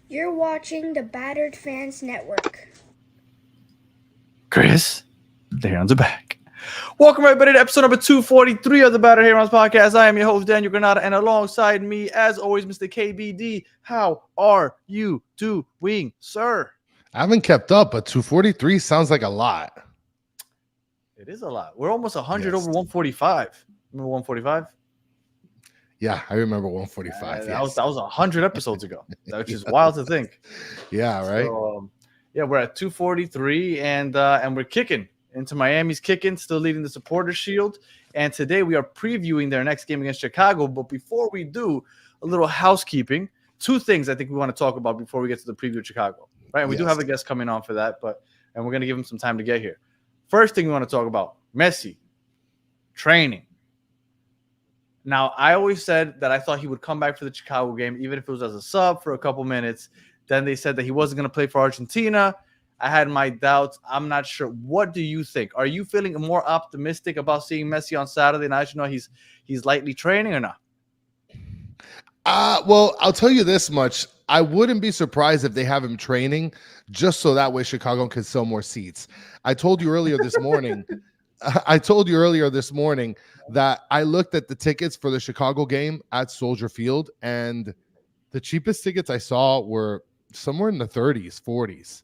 You're watching the Battered Fans Network. Chris, the Herons are back. Welcome everybody to episode number 243 of the Battered Herons podcast. I am your host, Daniel Granada, and alongside me, as always, Mr. KBD. How are you doing, sir? I haven't kept up, but 243 sounds like a lot. It is a lot. We're almost 100 Yes. over 145. Remember 145? Yeah, I remember 145. That was 100 episodes ago, which is wild to think. Yeah, right. So, we're at 243, and we're kicking into Miami's kicking, still leading the Supporters Shield. And today we are previewing their next game against Chicago. But before we do, a little housekeeping. Two things I think we want to talk about before we get to the preview of Chicago. Right, and we do have a guest coming on for that, and we're going to give him some time to get here. First thing we want to talk about, Messi training. Now, I always said that I thought he would come back for the Chicago game, even if it was as a sub for a couple minutes. Then they said that he wasn't going to play for Argentina. I had my doubts. I'm not sure. What do you think? Are you feeling more optimistic about seeing Messi on Saturday? Now, you know he's lightly training or not? Well, I'll tell you this much. I wouldn't be surprised if they have him training just so that way Chicago can sell more seats. I told you earlier this morning. That I looked at the tickets for the Chicago game at Soldier Field, and the cheapest tickets I saw were somewhere in the 30s, 40s.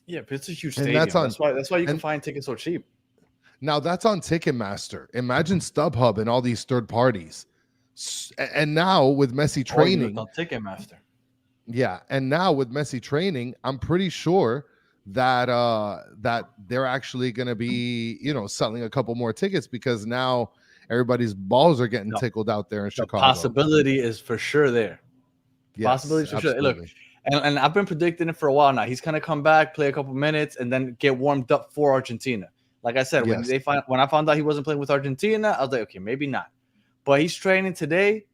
Yeah, but it's a huge stadium. That's why you can find tickets so cheap. Now that's on Ticketmaster. Imagine StubHub and all these third parties. And now with Messi training on Ticketmaster. Yeah, and now with Messi training, I'm pretty sure that that they're actually going to be, selling a couple more tickets because now everybody's balls are getting tickled out there in Chicago. Possibility is for sure there. Yes, possibility for absolutely. sure. Look, and I've been predicting it for a while now. He's going to come back, play a couple minutes, and then get warmed up for Argentina. Like I said, when I found out he wasn't playing with Argentina, I was like, okay, maybe not. But he's training today.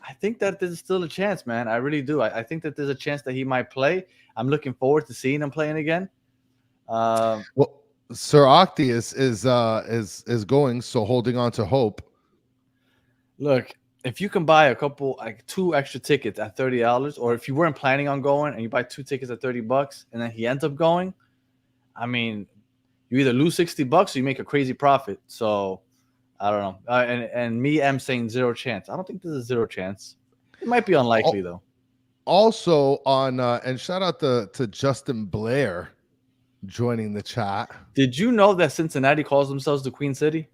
I think that there's still a chance, man. I really do. I think that there's a chance that he might play. I'm looking forward to seeing him playing again. Well, Sir Octi is going, so holding on to hope. Look, if you can buy a couple, like 2 extra tickets at $30, or if you weren't planning on going and you buy 2 tickets at $30, and then he ends up going, I mean, you either lose $60 or you make a crazy profit. So I don't know. I'm saying zero chance. I don't think there's a zero chance. It might be unlikely though. Also on and shout out to Justin Blair joining the chat. Did you know that Cincinnati calls themselves the Queen City?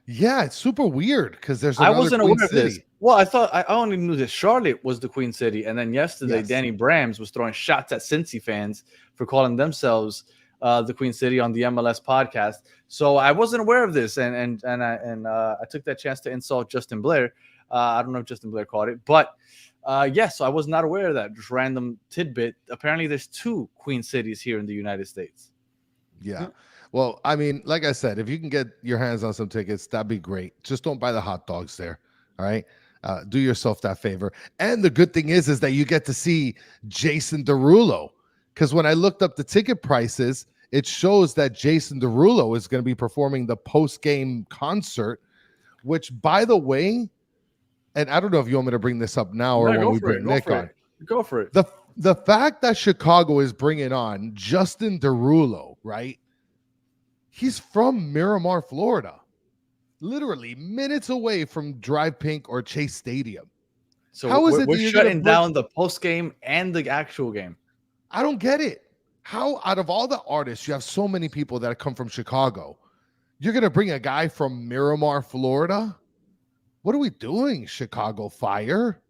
Yeah, it's super weird because there's I wasn't Queen aware City. of this. Well, I only knew that Charlotte was the Queen City, and then yesterday Danny Brams was throwing shots at Cincy fans for calling themselves the Queen City on the MLS podcast. So I wasn't aware of this, and I took that chance to insult Justin Blair. I don't know if Justin Blair caught it, but so I was not aware of that. Just random tidbit. Apparently, there's 2 Queen Cities here in the United States. Yeah. Well, I mean, like I said, if you can get your hands on some tickets, that'd be great. Just don't buy the hot dogs there. All right. Do yourself that favor. And the good thing is that you get to see Jason Derulo. Because when I looked up the ticket prices, it shows that Jason Derulo is going to be performing the post-game concert, which, by the way, and I don't know if you want me to bring this up now or when we bring Nick on. Go for it. The fact that Chicago is bringing on Justin Derulo, right? He's from Miramar, Florida, literally minutes away from Drive Pink or Chase Stadium. So how is we're shutting down the post game and the actual game? I don't get it. How out of all the artists, you have so many people that come from Chicago. You're going to bring a guy from Miramar, Florida? What are we doing, Chicago Fire?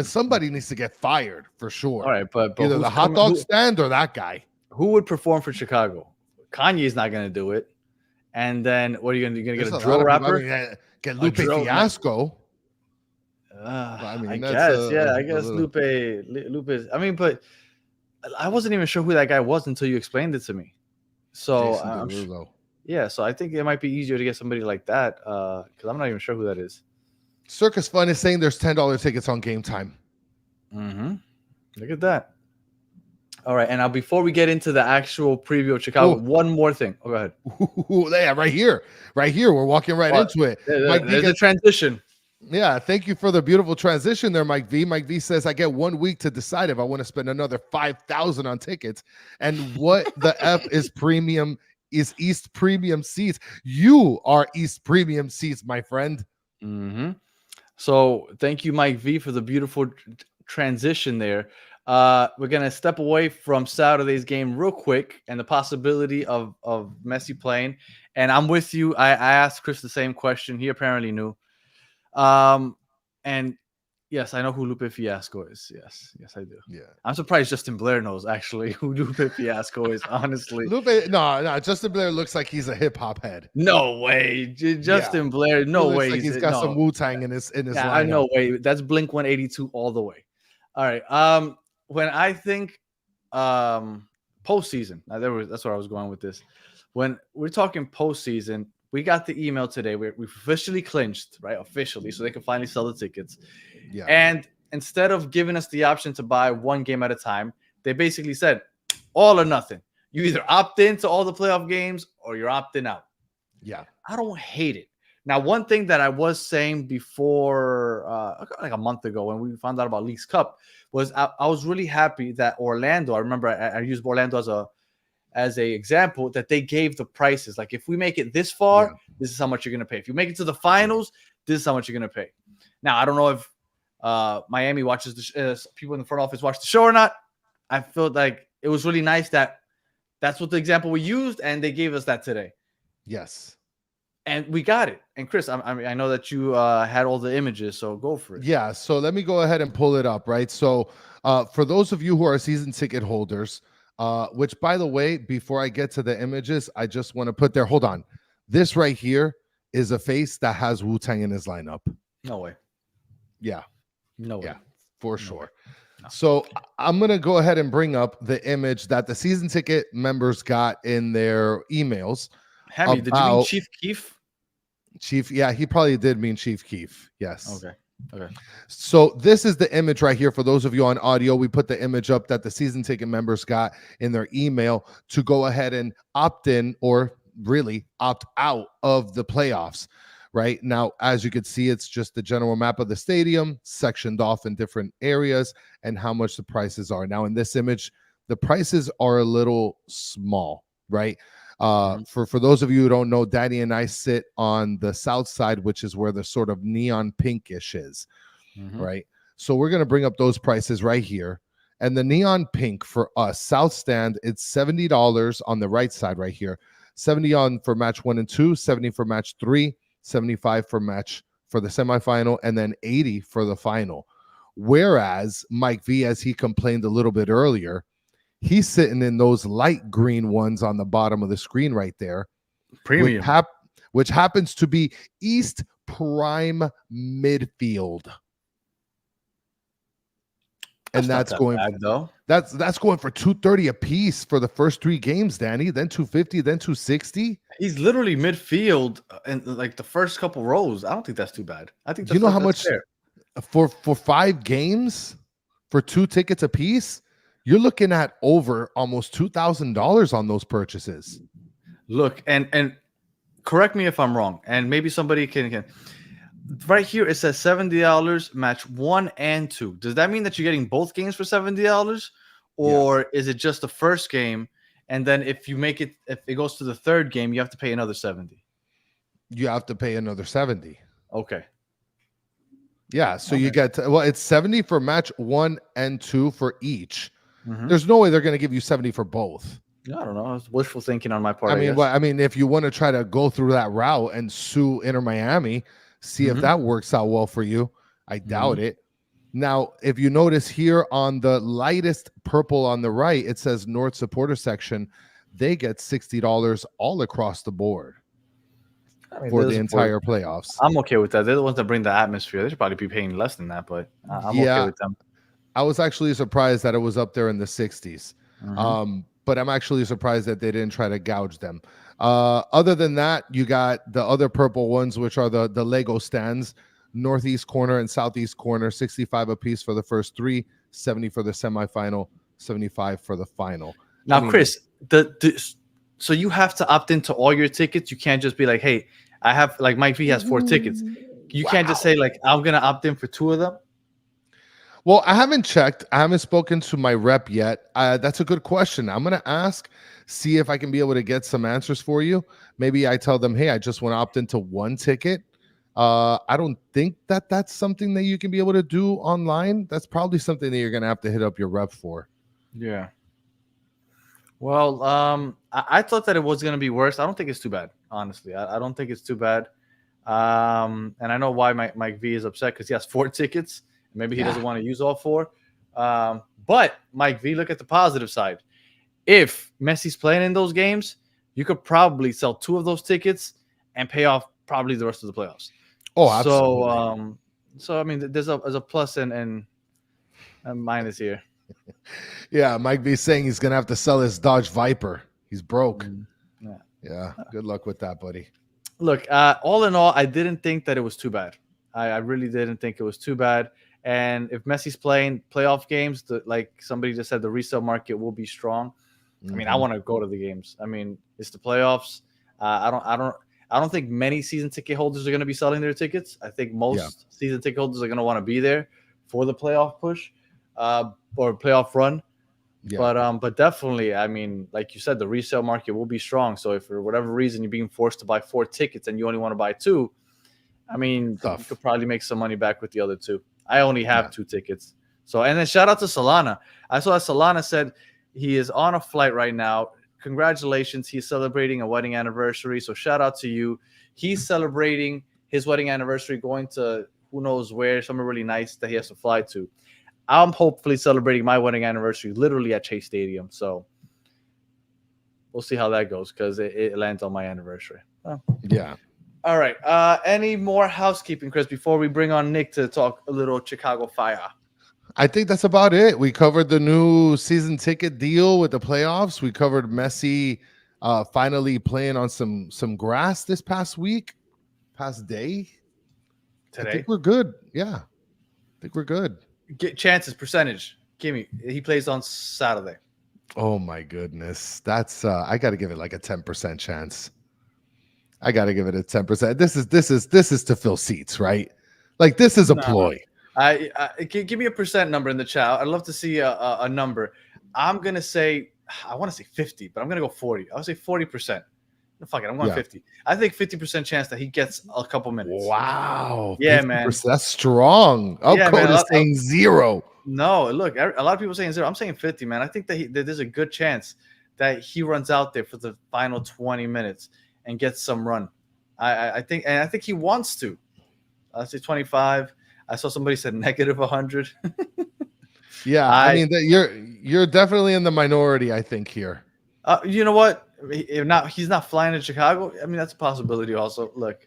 Somebody needs to get fired for sure. All right, but either the hot dog stand or that guy. Who would perform for Chicago? Kanye's not going to do it. And then what are you going to do? You're going to get a drill rapper? Get Lupe Fiasco. I guess Lupe is. I mean, but I wasn't even sure who that guy was until you explained it to me. So so I think it might be easier to get somebody like that because I'm not even sure who that is. Circus Fun is saying there's $10 tickets on Game Time. Mm-hmm. Look at that. All right, and now before we get into the actual preview of Chicago, one more thing. Go ahead. Yeah, right here. We're walking into it. There's a transition. Yeah, thank you for the beautiful transition there, Mike V. Mike V says I get 1 week to decide if I want to spend another 5,000 on tickets. And what the F is premium is East Premium Seats. You are East Premium Seats, my friend. Mm-hmm. So thank you, Mike V, for the beautiful transition there. We're gonna step away from Saturday's game real quick and the possibility of Messi playing. And I'm with you. I asked Chris the same question. He apparently knew. And yes, I know who Lupe Fiasco is. Yes, I do. Yeah. I'm surprised Justin Blair knows actually who Lupe Fiasco is. Honestly, Lupe, no, Justin Blair looks like he's a hip hop head. no way, Justin Blair. He No looks way. like he's got no. some Wu-Tang in his Yeah, lineup. no way. That's Blink 182 all the way. All right. When I think postseason, that's where I was going with this. When we're talking postseason, we got the email today. We officially clinched, right? Officially, so they can finally sell the tickets. Yeah. And instead of giving us the option to buy one game at a time, they basically said all or nothing. You either opt into all the playoff games or you're opting out. Yeah. I don't hate it. Now, one thing that I was saying before, like a month ago when we found out about Leagues Cup, was I was really happy that Orlando, I remember I used Orlando as a example, that they gave the prices. Like, if we make it this far, this is how much you're going to pay. If you make it to the finals, this is how much you're going to pay. Now, I don't know if Miami watches people in the front office watch the show or not. I felt like it was really nice that that's what the example we used, and they gave us that today. Yes. And we got it. And Chris, I know that you had all the images, so go for it. Yeah. So let me go ahead and pull it up, right? So for those of you who are season ticket holders, which, by the way, before I get to the images, I just want to put there, hold on. This right here is a face that has Wu-Tang in his lineup. No way. Yeah. No way. Yeah, for sure. No. So I'm going to go ahead and bring up the image that the season ticket members got in their emails. Hemi, did you mean Chief Keef? Chief, yeah, he probably did mean Chief Keef. Yes. Okay. So this is the image right here. For those of you on audio, we put the image up that the season ticket members got in their email to go ahead and opt in, or really opt out of the playoffs. Right now, as you can see, it's just the general map of the stadium sectioned off in different areas and how much the prices are. Now, in this image, the prices are a little small, right? For those of you who don't know, Daddy and I sit on the south side, which is where the sort of neon pinkish is, right? So we're going to bring up those prices right here. And the neon pink for us, South Stand, it's $70 on the right side right here. 70 on for match 1 and 2, 70 for match 3, 75 for the semifinal, and then 80 for the final. Whereas Mike V, as he complained a little bit earlier, he's sitting in those light green ones on the bottom of the screen right there. Premium. Which happens to be East Prime Midfield. And that's going bad, though. That's going for $230 a piece for the first 3 games, Danny. Then $250, then $260. He's literally midfield in like the first couple rows. I don't think that's too bad. I think that's, you know how much fair. for 5 games for 2 tickets a piece? You're looking at over almost $2,000 on those purchases. Look, and correct me if I'm wrong, and maybe somebody can. Right here, it says $70 match 1 and 2. Does that mean that you're getting both games for $70, or is it just the first game? And then if it goes to the third game, you have to pay another $70. You have to pay another $70. Okay. Yeah, so you get it's $70 for match 1 and 2 for each. Mm-hmm. There's no way they're going to give you $70 for both. I don't know. It's wishful thinking on my part. I mean, if you want to try to go through that route and sue Inter Miami, see if that works out well for you. I doubt it. Now, if you notice here on the lightest purple on the right, it says North Supporter Section. They get $60 all across the board for the entire playoffs. I'm okay with that. They're the ones that bring the atmosphere. They should probably be paying less than that, but I'm okay with them. I was actually surprised that it was up there in the 60s. But I'm actually surprised that they didn't try to gouge them. Other than that, you got the other purple ones, which are the Lego stands, northeast corner and southeast corner, 65 apiece for the first 3, 70 for the semifinal, 75 for the final. Now, Chris, so you have to opt into all your tickets. You can't just be like, hey, I have, like Mike V has 4 tickets. You can't just say like I'm gonna opt in for 2 of them. Well, I haven't checked. I haven't spoken to my rep yet. That's a good question. I'm going to ask, see if I can be able to get some answers for you. Maybe I tell them, hey, I just want to opt into 1 ticket. I don't think that that's something that you can be able to do online. That's probably something that you're going to have to hit up your rep for. Yeah. Well, I thought that it was gonna be worse. I don't think it's too bad, honestly. I don't think it's too bad. And I know why Mike V is upset because he has 4 tickets. Maybe he doesn't want to use all 4. But Mike V, look at the positive side. If Messi's playing in those games, you could probably sell 2 of those tickets and pay off probably the rest of the playoffs. Oh, absolutely. So I mean, there's a plus and a minus here. Yeah, Mike B saying he's going to have to sell his Dodge Viper. He's broke. Yeah. Good luck with that, buddy. Look, all in all, I didn't think that it was too bad. I really didn't think it was too bad. And if Messi's playing playoff games, like somebody just said, the resale market will be strong. I mean, I want to go to the games. I mean, it's the playoffs. I don't think many season ticket holders are going to be selling their tickets. I think most season ticket holders are going to want to be there for the playoff push or playoff run. Yeah. But definitely, I mean, like you said, the resale market will be strong. So if for whatever reason you're being forced to buy 4 tickets and you only want to buy 2, I mean, you could probably make some money back with the other 2. I only have 2 tickets. So, and then shout out to Solana. I saw that Solana said he is on a flight right now. Congratulations. He's celebrating a wedding anniversary. So shout out to you. He's celebrating his wedding anniversary, going to who knows where, somewhere really nice that he has to fly to. I'm hopefully celebrating my wedding anniversary literally at Chase Stadium. So we'll see how that goes because it lands on my anniversary. Yeah. All right. Any more housekeeping, Chris, before we bring on Nick to talk a little Chicago Fire? I think that's about it. We covered the new season ticket deal with the playoffs. We covered Messi finally playing on some grass this past day. Today. I think we're good. Yeah. I think we're good. Get chances, percentage. Gimme. He plays on Saturday. Oh my goodness. That's I gotta give it like a 10% chance. I gotta give it a 10%. This is to fill seats, right? Like this is a ploy. Give me a percent number in the chat. I'd love to see a number. I'm gonna say I want to say 50, but I'm gonna go 40. I would say 40%. Fuck it, I'm going 50. I think 50% chance that he gets a couple minutes. Wow. Yeah, man. That's strong. Code is saying 0. No, look, a lot of people saying 0. I'm saying 50, man. I think that there's a good chance that he runs out there for the final 20 minutes and gets some run. I think he wants to. I say 25. I saw somebody said negative 100. Yeah, I mean you're definitely in the minority, I think here. You know what? He's not flying to Chicago. I mean, that's a possibility also. Look,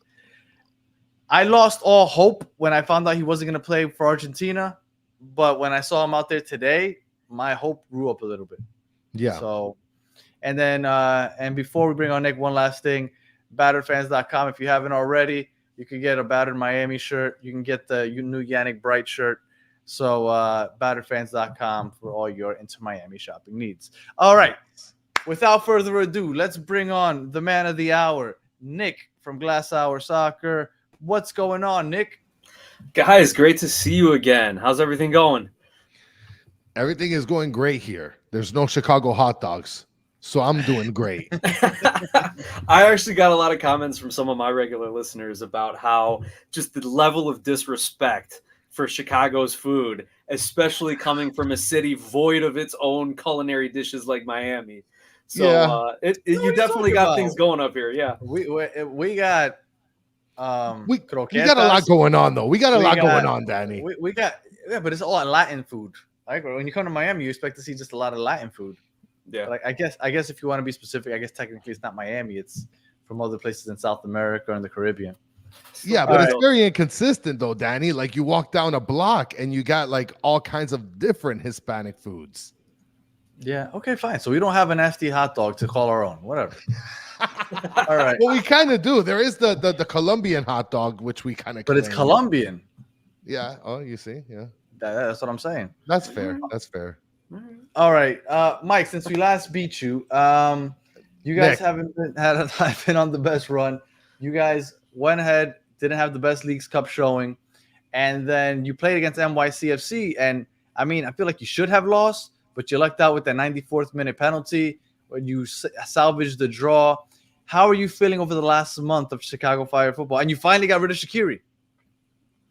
I lost all hope when I found out he wasn't going to play for Argentina, but when I saw him out there today, my hope grew up a little bit. Yeah. So, and then and before we bring on Nick, one last thing, batteredfans.com. If you haven't already, you can get a Battered Miami shirt. You can get the new Yannick Bright shirt. So batteredfans.com for all your Inter Miami shopping needs. All right. Without further ado, let's bring on the man of the hour, Nick from Glass Hour Soccer. What's going on, Nick? Guys, great to see you again. How's everything going? Everything is going great here. There's no Chicago hot dogs, so I'm doing great. I actually got a lot of comments from some of my regular listeners about how just the level of disrespect for Chicago's food, especially coming from a city void of its own culinary dishes like Miami. So you definitely got things going up here. Yeah, we got we got a lot going on though. We got a lot going on, Danny. We got but it's all Latin food. Like when you come to Miami, you expect to see just a lot of Latin food. Yeah, like I guess if you want to be specific, I guess technically it's not Miami. It's from other places in South America and the Caribbean. Yeah, but it's very inconsistent though, Danny. Like you walk down a block and you got like all kinds of different Hispanic foods. Yeah. Okay. Fine. So we don't have a nasty hot dog to call our own. Whatever. All right. Well, we kind of do. There is the Colombian hot dog, which we kind of. But it's Colombian. Yeah. Oh, you see. Yeah. That's what I'm saying. That's fair. That's fair. All right, Mike. Since we last beat you, you guys haven't been on the best run. You guys went ahead, didn't have the best Leagues Cup showing, and then you played against NYCFC, and I mean, I feel like you should have lost, but you lucked out with that 94th minute penalty when you salvaged the draw. How are you feeling over the last month of Chicago Fire football? And you finally got rid of Shaqiri.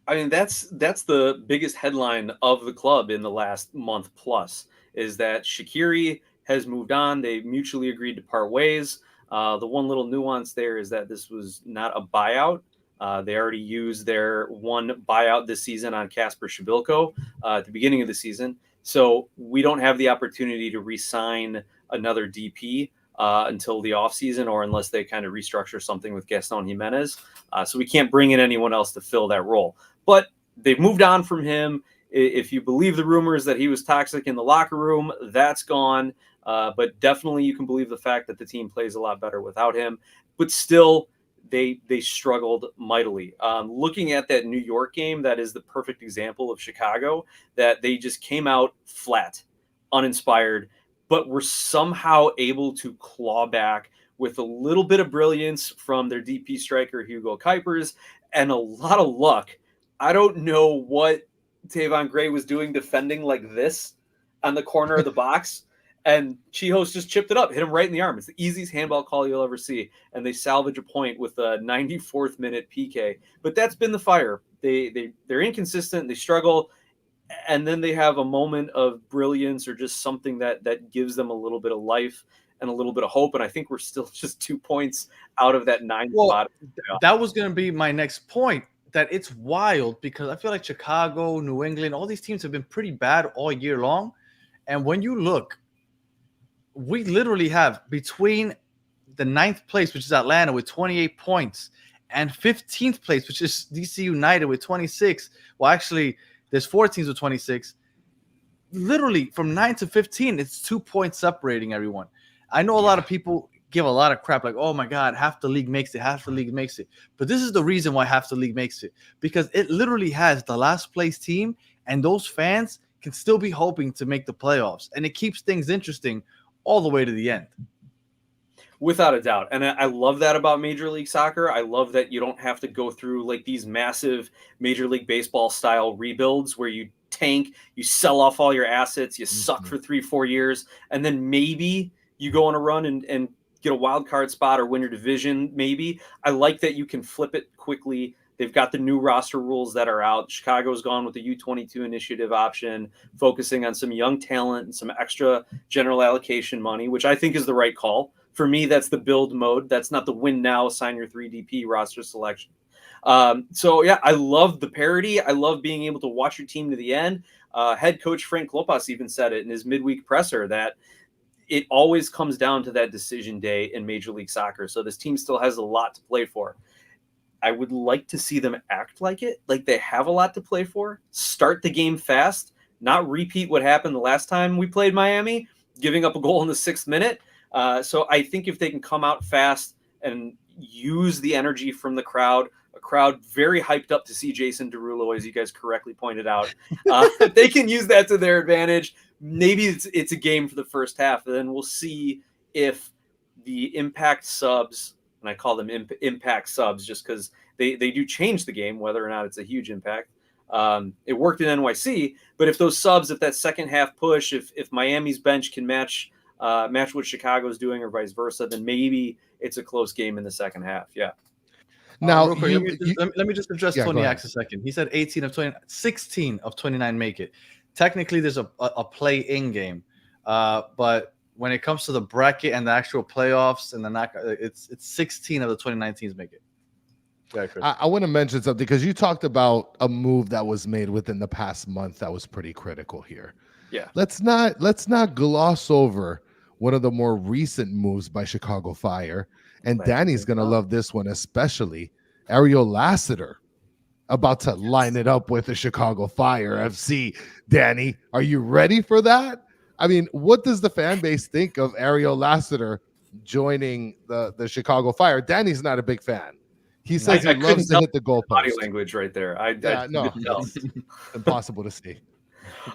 I mean, that's the biggest headline of the club in the last month plus is that Shaqiri has moved on. They mutually agreed to part ways. The one little nuance there is that this was not a buyout. They already used their one buyout this season on Kasper Shabilko at the beginning of the season. So we don't have the opportunity to re-sign another DP until the offseason or unless they kind of restructure something with Gaston Jimenez. So we can't bring in anyone else to fill that role. But they've moved on from him. If you believe the rumors that he was toxic in the locker room, that's gone. But definitely you can believe the fact that the team plays a lot better without him. But still, they struggled mightily. Looking at that New York game, that is the perfect example of Chicago, that they just came out flat, uninspired, but were somehow able to claw back with a little bit of brilliance from their DP striker, Hugo Kuipers, and a lot of luck. I don't know what Tavon Gray was doing defending like this on the corner of the box. And Chihos just chipped it up, hit him right in the arm. It's the easiest handball call you'll ever see. And they salvage a point with a 94th minute PK. But that's been the Fire. They're inconsistent. They struggle. And then they have a moment of brilliance or just something that gives them a little bit of life and a little bit of hope. And I think we're still just 2 points out of that 9th spot. That was going to be my next point. That it's wild because I feel like Chicago, New England, all these teams have been pretty bad all year long. And when you look, we literally have between the 9th place, which is Atlanta with 28 points, and 15th place, which is DC United with 26. Well, actually, there's 4 teams with 26. Literally from 9 to 15, it's 2 points separating everyone. I know a lot of people give a lot of crap like, oh my God, half the league makes it, half the league makes it. But this is the reason why half the league makes it, because it literally has the last place team and those fans can still be hoping to make the playoffs. And it keeps things interesting all the way to the end. Without a doubt. And I love that about Major League Soccer. I love that you don't have to go through like these massive Major League Baseball style rebuilds where you tank, you sell off all your assets, you suck for 3-4 years, and then maybe you go on a run and get a wild card spot or win your division, maybe. I like that you can flip it quickly. They've got the new roster rules that are out. Chicago's gone with the U22 initiative option, focusing on some young talent and some extra general allocation money, which I think is the right call. For me, that's the build mode. That's not the win now, sign your 3DP roster selection. So, yeah, I love the parity. I love being able to watch your team to the end. Head coach Frank Klopas even said it in his midweek presser that it always comes down to that decision day in Major League Soccer. So this team still has a lot to play for. I would like to see them act like it, like they have a lot to play for. Start the game fast, not repeat what happened the last time we played Miami, giving up a goal in the 6th minute. So I think if they can come out fast and use the energy from the crowd, a crowd very hyped up to see Jason Derulo, as you guys correctly pointed out, if they can use that to their advantage, maybe it's a game for the first half. And then we'll see if the impact subs, and I call them impact subs just because they do change the game, whether or not it's a huge impact. It worked in NYC, but if those subs, if that second half push, if Miami's bench can match what Chicago's doing or vice versa, then maybe it's a close game in the second half. Yeah. Now, real quick, let me just address Tony go Axe a second. He said 16 of 29 make it. Technically, there's a play-in game, but when it comes to the bracket and the actual playoffs and the knockout, it's 16 of the 29 teams make it. Yeah, Chris. I want to mention something because you talked about a move that was made within the past month that was pretty critical here. Yeah. Let's not gloss over one of the more recent moves by Chicago Fire, and Danny's going to love this one especially. Ariel Lassiter about to line it up with the Chicago Fire FC. Danny, are you ready for that? I mean, what does the fan base think of Ariel Lassiter joining the Chicago Fire? Danny's not a big fan. He says he loves to hit the goalpost. Body language right there. No, it's impossible to see.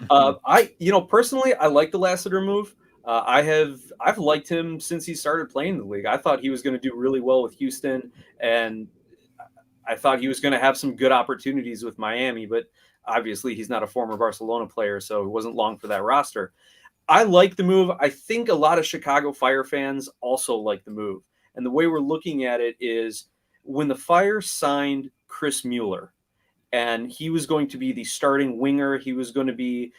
Personally, I like the Lassiter move. I've liked him since he started playing the league. I thought he was going to do really well with Houston, and I thought he was going to have some good opportunities with Miami, but obviously he's not a former Barcelona player, so it wasn't long for that roster. I like the move. I think a lot of Chicago Fire fans also like the move. And the way we're looking at it is when the Fire signed Chris Mueller, and he was going to be the starting winger, he was going to be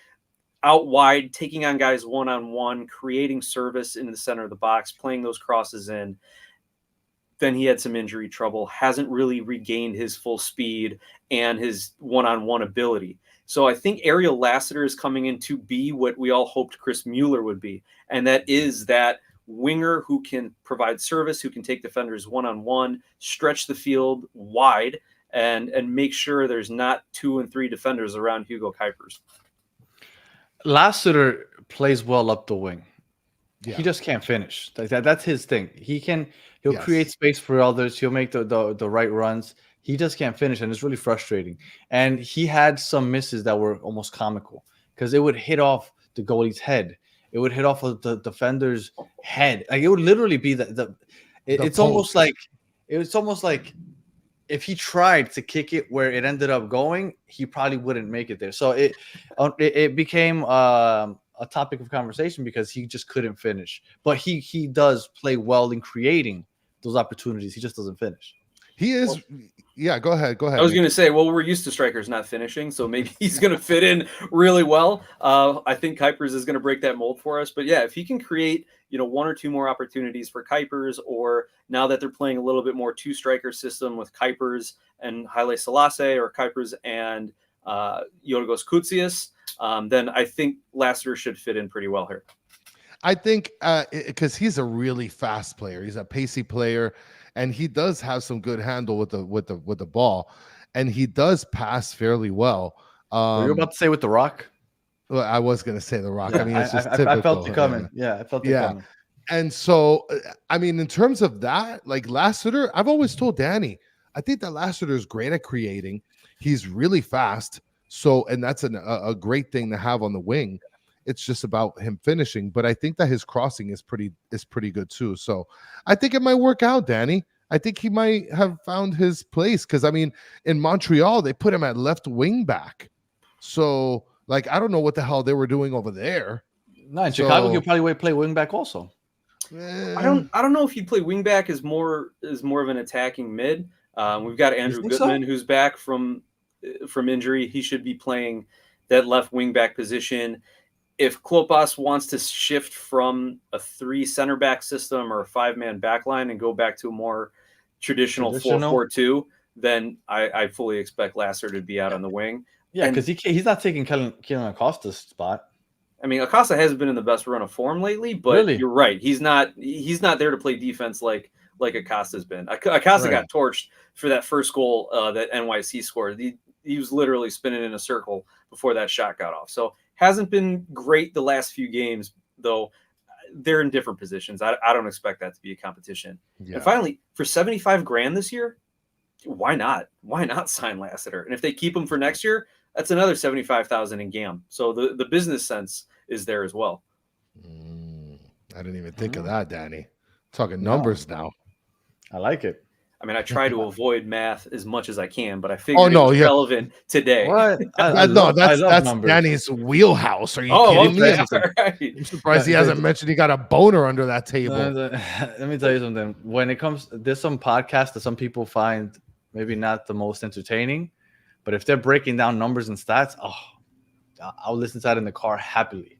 out wide, taking on guys one-on-one, creating service in the center of the box, playing those crosses in. Then he had some injury trouble, hasn't really regained his full speed and his one-on-one ability. So I think Ariel Lassiter is coming in to be what we all hoped Chris Mueller would be. And that is that winger who can provide service, who can take defenders one-on-one, stretch the field wide, and make sure there's not 2 and 3 defenders around Hugo Kuipers. Lassiter plays well up the wing. Yeah. He just can't finish. That's his thing. He'll Yes. create space for others. He'll make the right runs. He just can't finish, and it's really frustrating. And he had some misses that were almost comical because it would hit off the goalie's head. It would hit off of the defender's head. Like it would literally be it's almost like if he tried to kick it where it ended up going, he probably wouldn't make it there. So it became a topic of conversation because he just couldn't finish. But he does play well in creating those opportunities. He just doesn't finish. He is. Yeah, go ahead. I was going to say, well, we're used to strikers not finishing, so maybe he's going to fit in really well. I think Kuipers is going to break that mold for us. But yeah, if he can create, 1 or 2 more opportunities for Kuipers, or now that they're playing a little bit more 2-striker system with Kuipers and Haile Selassie, or Kuipers and Yorgos Koutsias, then I think Lassiter should fit in pretty well here. I think because he's a really fast player. He's a pacey player. And he does have some good handle with the ball, and he does pass fairly well. Were you about to say with the Rock? Well, I was going to say the Rock. Yeah, I mean, it's just I typical. felt it coming. Yeah, I felt it coming. And so, I mean, in terms of that, like Lassiter, I've always told Danny, I think that Lassiter is great at creating. He's really fast. So, and that's a great thing to have on the wing. It's just about him finishing, but I think that his crossing is pretty good too. So I think it might work out, Danny. I think he might have found his place because I mean, in Montreal they put him at left wing back. So like I don't know what the hell they were doing over there. No, in Chicago he'll probably play wing back also. I don't know if he'd play wing back as more of an attacking mid. We've got Andrew Gutman who's back from injury. He should be playing that left wing back position. If Klopas wants to shift from a 3 center back system or a 5-man back line and go back to a more traditional 4-4-2, then I fully expect Lassiter to be out on the wing. Yeah, because he's not taking Kellen Acosta's spot. I mean, Acosta hasn't been in the best run of form lately, but really? You're right. He's not there to play defense like Acosta's been. Acosta got torched for that first goal that NYC scored. He was literally spinning in a circle before that shot got off. So hasn't been great the last few games, though. They're in different positions. I don't expect that to be a competition. Yeah. And finally, for $75,000 this year, why not? Why not sign Lassiter? And if they keep him for next year, that's another $75,000 in GAM. So the business sense is there as well. I didn't even think of that, Danny. Talking numbers now. I like it. I mean, I try to avoid math as much as I can, but I figured it was relevant today. What? That's Danny's wheelhouse. Are you kidding me? Right. I'm surprised he hasn't mentioned he got a boner under that table. Let me tell you something. When it comes, there's some podcasts that some people find maybe not the most entertaining, but if they're breaking down numbers and stats, I'll listen to that in the car happily.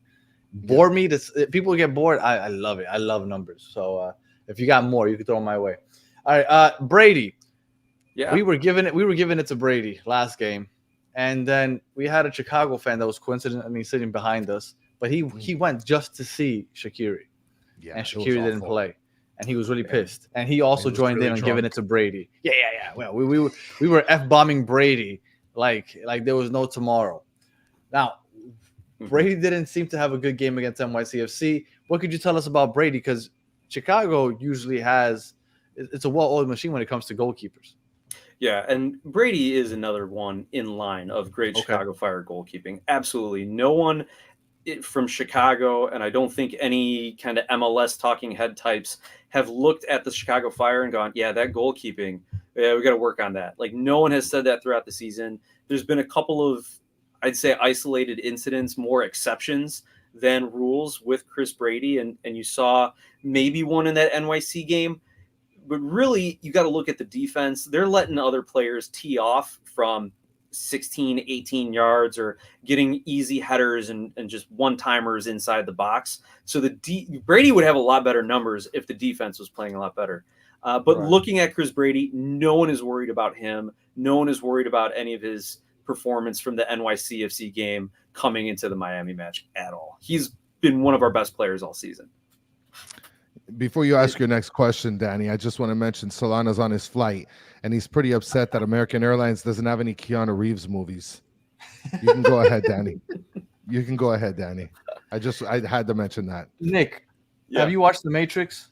Bore me. People get bored. I love it. I love numbers. So if you got more, you can throw them my way. All right, Brady. Yeah, we were giving it to Brady last game, and then we had a Chicago fan that was coincidentally sitting behind us, but he went just to see Shaqiri, and Shaqiri didn't play, and he was really pissed, and he also joined in on giving it to Brady. Yeah. Well, we were f-bombing Brady like there was no tomorrow. Now, Brady didn't seem to have a good game against NYCFC. What could you tell us about Brady? Because Chicago usually has. It's a well-oiled machine when it comes to goalkeepers. Yeah, and Brady is another one in line of great Chicago Fire goalkeeping. Absolutely. No one from Chicago, and I don't think any kind of MLS talking head types have looked at the Chicago Fire and gone, yeah, that goalkeeping Yeah, we got to work on that. Like, no one has said that throughout the season. There's been a couple of, I'd say, isolated incidents, more exceptions than rules with Chris Brady. And you saw maybe one in that NYC game. But really, you got to look at the defense. They're letting other players tee off from 16, 18 yards or getting easy headers and just one-timers inside the box. So Brady would have a lot better numbers if the defense was playing a lot better. But Right. looking at Chris Brady, no one is worried about him. No one is worried about any of his performance from the NYCFC game coming into the Miami match at all. He's been one of our best players all season. Before you ask your next question, Danny, I just want to mention Solana's on his flight, and he's pretty upset that American Airlines doesn't have any Keanu Reeves movies. You can go ahead, Danny. You can go ahead, Danny. I had to mention that. Nick, Yeah. have you watched The Matrix?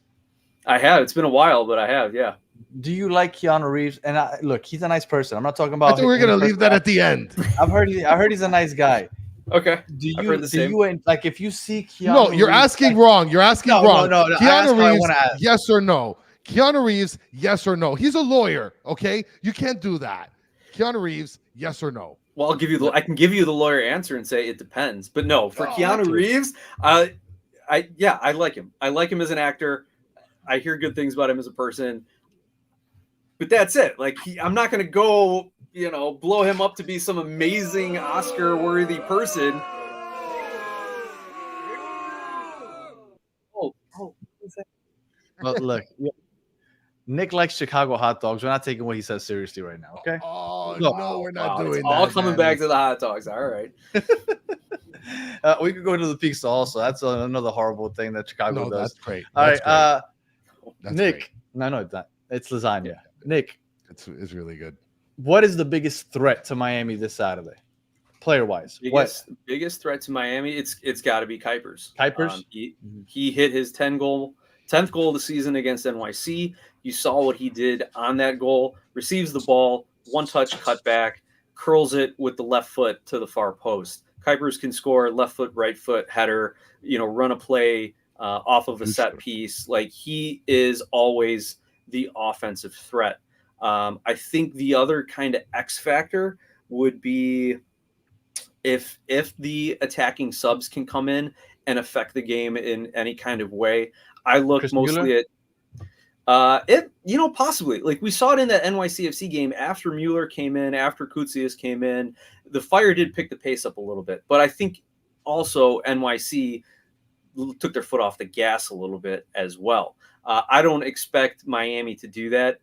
I have. It's been a while, but I have, yeah. Do you like Keanu Reeves? And look, he's a nice person. I'm not talking I about. thought we were him gonna leave that personally. at the end. I heard he's a nice guy. Okay. Do I've heard the same. you like if you see Keanu? No, you're Reeves, asking like, wrong. You're asking No, wrong. no, I asked Keanu what I Reeves, wanna ask. yes or no? Keanu Reeves, yes or no? He's a lawyer, okay? You can't do that. Keanu Reeves, yes or no? Well, I can give you the lawyer answer and say it depends. But no, for Keanu thank you. Reeves, I like him. I like him as an actor. I hear good things about him as a person. But that's it. Like I'm not going to go, blow him up to be some amazing Oscar-worthy person. Oh, what's that? Well, look, Nick likes Chicago hot dogs. We're not taking what he says seriously right now. Okay. Oh, No. no, we're not Wow, doing it's that. all coming Danny. back to the hot dogs. All right. We could go to the pizza also. That's another horrible thing that Chicago No, does. that's great. All That's right, great. That's Nick. great. No, it's not. It's lasagna. Nick, It's really good. what is the biggest threat to Miami this Saturday, player-wise? Biggest threat to Miami, it's got to be Kuipers. Kuipers? He hit his 10th goal of the season against NYC. You saw what he did on that goal. Receives the ball, one-touch cutback, curls it with the left foot to the far post. Kuipers can score left foot, right foot header. Run a play off of a set piece. Like he is always the offensive threat. I think the other kind of X factor would be if the attacking subs can come in and affect the game in any kind of way. I look Chris mostly Mueller? at possibly like we saw it in that NYCFC game after Mueller came in, after Koutsias came in, the fire did pick the pace up a little bit, but I think also NYC took their foot off the gas a little bit as well. I don't expect Miami to do that.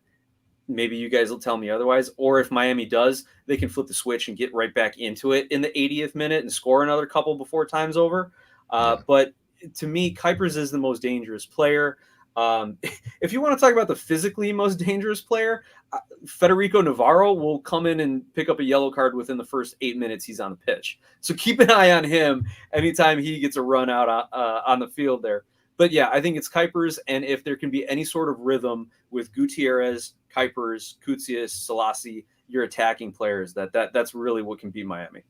Maybe you guys will tell me otherwise. Or if Miami does, they can flip the switch and get right back into it in the 80th minute and score another couple before time's over. But to me, Kuipers is the most dangerous player. If you want to talk about the physically most dangerous player, Federico Navarro will come in and pick up a yellow card within the first 8 minutes he's on the pitch. So keep an eye on him anytime he gets a run out on the field there. But yeah, I think it's Kuipers, and if there can be any sort of rhythm with Gutierrez, Kuipers, Koutsias, Selassie, your attacking players, that's really what can beat Miami.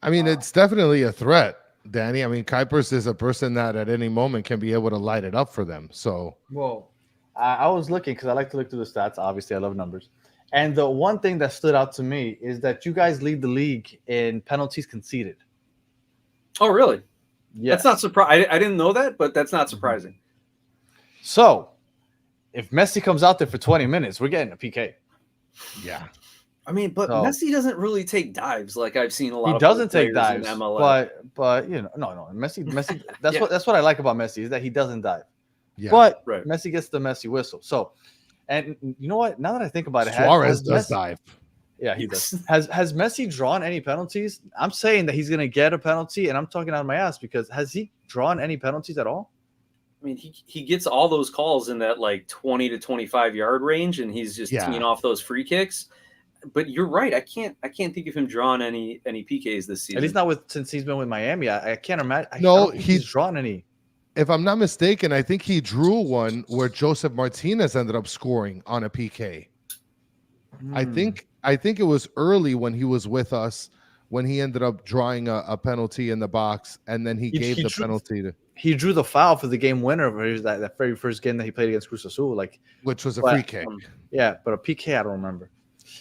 I mean, it's definitely a threat, Danny. I mean, Kuipers is a person that at any moment can be able to light it up for them. So, well, I was looking because I like to look through the stats. Obviously, I love numbers. And the one thing that stood out to me is that you guys lead the league in penalties conceded. Oh, really? Yes. That's not surprising. I didn't know that, but that's not surprising. So, if Messi comes out there for 20 minutes, we're getting a PK. yeah. I mean, but So- Messi doesn't really take dives like I've seen a lot He of doesn't other take players in dives, MLS. but no. Messi. That's Yeah. what I like about Messi is that he doesn't dive. Yeah. But Right. Messi gets the Messi whistle. So, and you know what? Now that I think about it, Suarez does dive. Yeah, he does. Has Messi drawn any penalties? I'm saying that he's going to get a penalty, and I'm talking out of my ass because has he drawn any penalties at all? I mean, he gets all those calls in that like 20 to 25 yard range, and he's just teeing off those free kicks. But you're right. I can't think of him drawing any PKs this season. At least not since he's been with Miami. I can't imagine. I No, don't think he's drawn any. If I'm not mistaken, I think he drew one where Joseph Martinez ended up scoring on a PK. I think it was early when he was with us when he ended up drawing a penalty in the box, and then he gave the penalty to. he drew the foul for the game winner of that very first game that he played against Cruz Azul. Like, which was a but, free kick. Yeah, but a PK, I don't remember.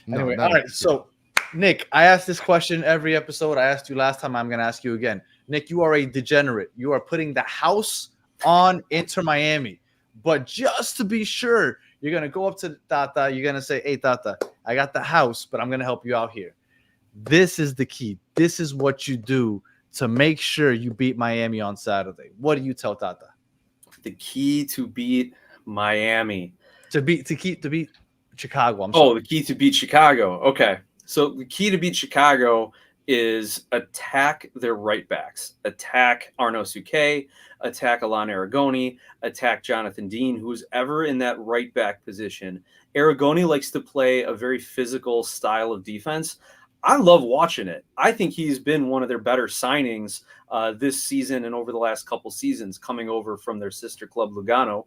No, Anyway, not all a right. So, Nick, I asked this question every episode. I asked you last time. I'm going to ask you again. Nick, you are a degenerate. You are putting the house on Inter Miami. But just to be sure, you're going to go up to Tata. You're going to say, hey, Tata, I got the house, but I'm going to help you out here. This is the key. This is what you do to make sure you beat Miami on Saturday. What do you tell Tata? The key to beat Miami. To beat Chicago. I'm sorry. The key to beat Chicago. Okay. So the key to beat Chicago is attack their right backs. Attack Arnaud Suquet, attack Alan Aragoni, attack Jonathan Dean, who's ever in that right back position. Aragoni likes to play a very physical style of defense. I love watching it. I think he's been one of their better signings this season and over the last couple seasons, coming over from their sister club Lugano.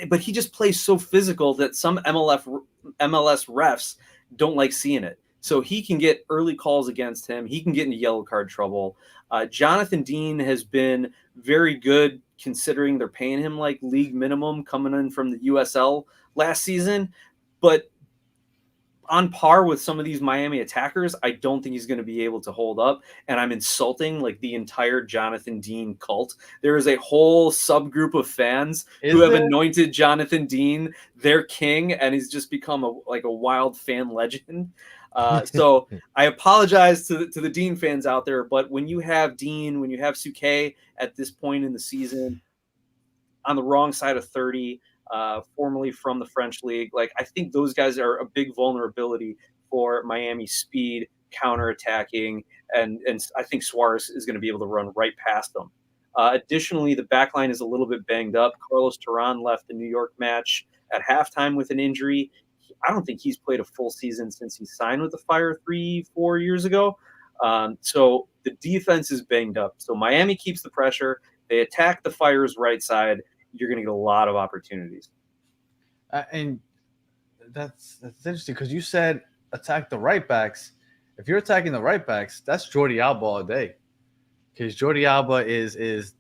But he just plays so physical that some MLS refs don't like seeing it. So he can get early calls against him. He can get into yellow card trouble. Jonathan Dean has been very good considering they're paying him like league minimum coming in from the USL last season. But on par with some of these Miami attackers, I don't think he's going to be able to hold up. And I'm insulting like the entire Jonathan Dean cult. There is a whole subgroup of fans who have anointed Jonathan Dean their king, and he's just become a wild fan legend. So I apologize to the Dean fans out there, but when you have Dean, when you have Suquet at this point in the season on the wrong side of 30, formerly from the French league, like I think those guys are a big vulnerability for Miami's speed, counterattacking, and I think Suarez is going to be able to run right past them. Additionally, the back line is a little bit banged up. Carlos Turan left the New York match at halftime with an injury. I don't think he's played a full season since he signed with the Fire 3-4 years ago. So the defense is banged up. So Miami keeps the pressure. They attack the Fire's right side. You're going to get a lot of opportunities. And that's interesting because you said attack the right backs. If you're attacking the right backs, that's Jordi Alba all day. Because Jordi Alba is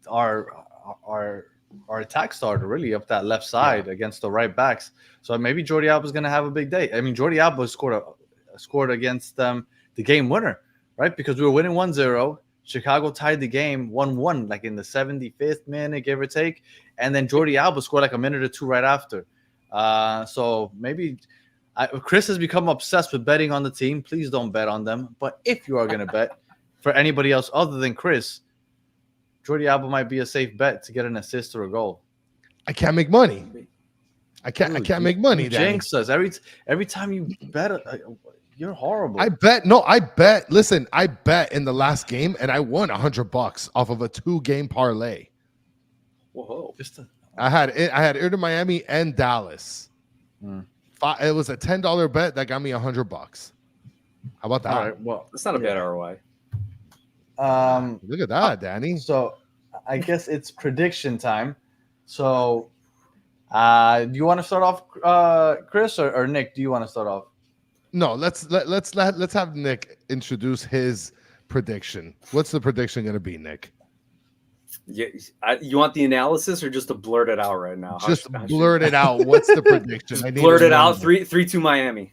our attack starter really up that left side against the right backs. So maybe Jordi Alba is going to have a big day. I mean, Jordi Alba scored against them the game winner, right? Because we were winning 1-0. Chicago tied the game 1-1, like in the 75th minute, give or take. And then Jordi Alba scored like a minute or two right after. So maybe Chris has become obsessed with betting on the team. Please don't bet on them. But if you are going to bet for anybody else other than Chris, Jordi Alba might be a safe bet to get an assist or a goal. I can't make money. I can't make money. You jinx us every time you bet. You're horrible. I bet. Listen, I bet in the last game, and I won $100 off of a 2-game parlay. Whoa! I had Inter Miami and Dallas. It was a $10 bet that got me $100. How about that? All right, well, that's not a bad ROI. Look at that, Danny. So I guess it's prediction time. So do you want to start off, Chris, or Nick? Do you want to start off? No, let's have Nick introduce his prediction. What's the prediction going to be, Nick? Yeah, you want the analysis or just to blurt it out right now? Just blurt it out. What's the prediction? Just blurt it out. 3-2 Miami.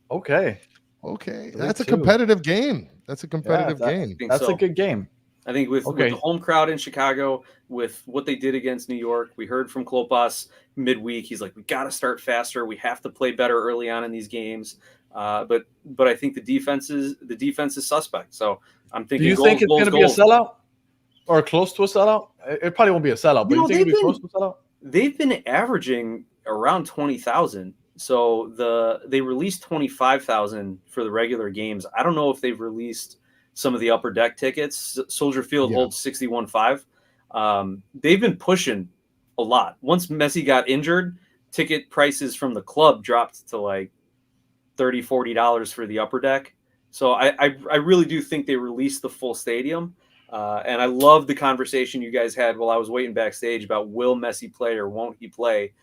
Okay. That's a competitive game. That's a competitive game. That's a good game. I think with the home crowd in Chicago, with what they did against New York, we heard from Klopas midweek. He's like, we got to start faster. We have to play better early on in these games. But I think the defense is suspect. So I'm thinking. Do you think it's going to be a sellout or close to a sellout? It probably won't be a sellout, but you think it'll be close to a sellout? They've been averaging around 20,000. So they released 25,000 for the regular games. I don't know if they've released some of the upper deck tickets. Soldier Field holds 61.5. They've been pushing a lot. Once Messi got injured, ticket prices from the club dropped to like $30-$40 for the upper deck. So I really do think they released the full stadium. And I love the conversation you guys had while I was waiting backstage about will Messi play or won't he play.